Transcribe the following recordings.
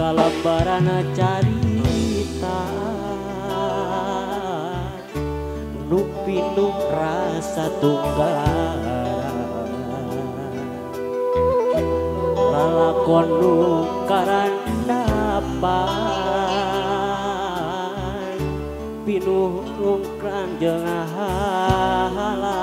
salambaran carita nu pinuh rasa tunggal lalakon nu karandapan pinuh lungkran jeung hahalan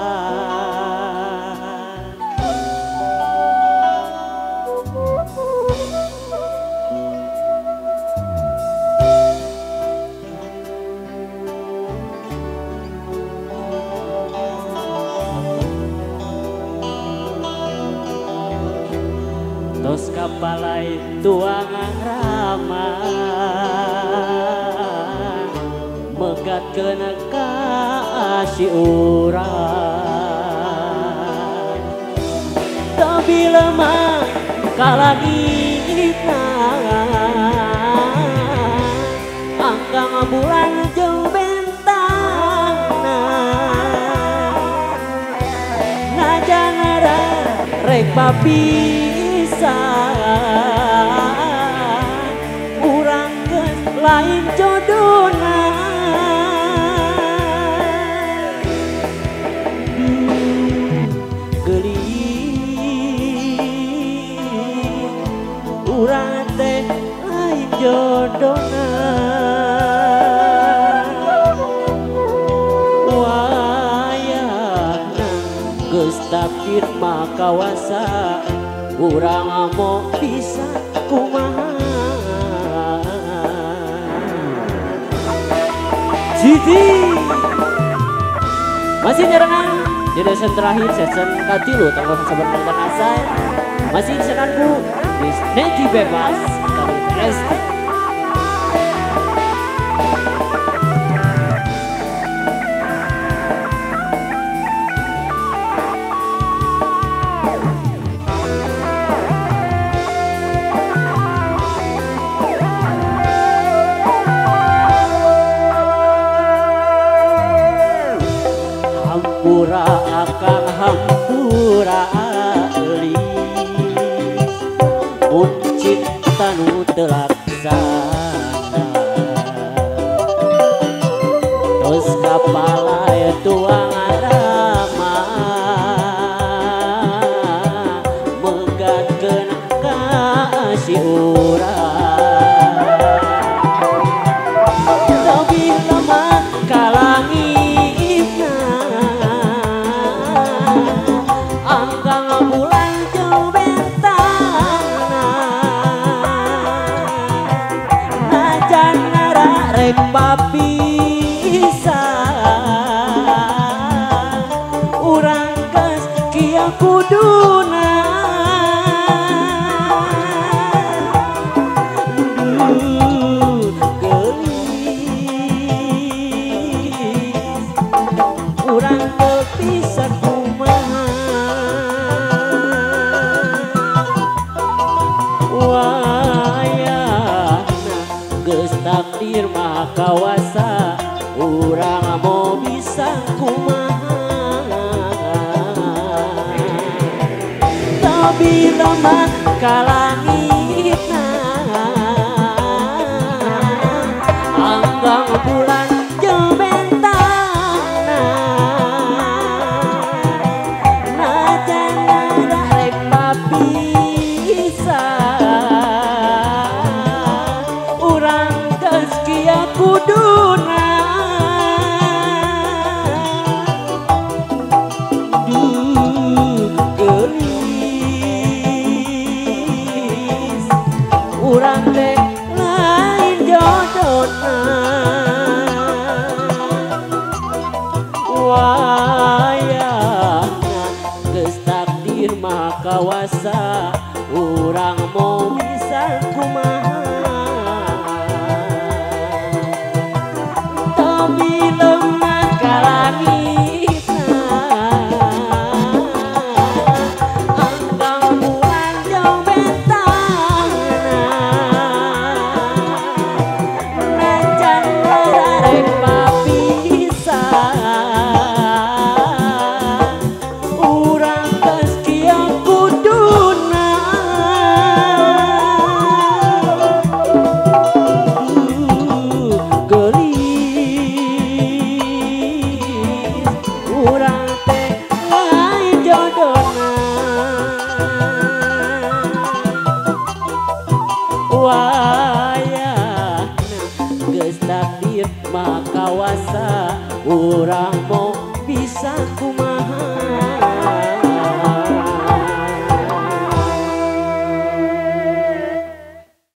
tos kapalai tuangan ramah megat kena kasih urang tapi lemah kalagina angkang bulan jeung bentangna najanara rek papisah urang geus lain jodona urang teh lain jodona wayahna geus takdir makawasa urang mau bisa kumaha Siti masih nyerangan di season terakhir season katilu tanggal sebenarnya asal masih senanku di Neti Bebas dari SD. Hampura akang hampura alis mun cinta nu telaksana tos kapalai tuangan ramah megatkeun kasih urang lebih lemah kalangitna angkang bulan jeung bentangna najan rek papisah urang geus kieu kuduna gelis urang teu bisa kumaha wayahna geus takdir makawasa urang mau bisa kumaha tapi lemah kalangitna angkang bulan jeung bentangna najan rek papisah urang geus kieu kuduna gelis urang teh lain jodona wayahna geus takdir makawasa urang mau bisa kumaha tapi lemah kalangitna angkang bulan jeung bentangna najan rek papisah urang geus kieu kuduna kawasa urang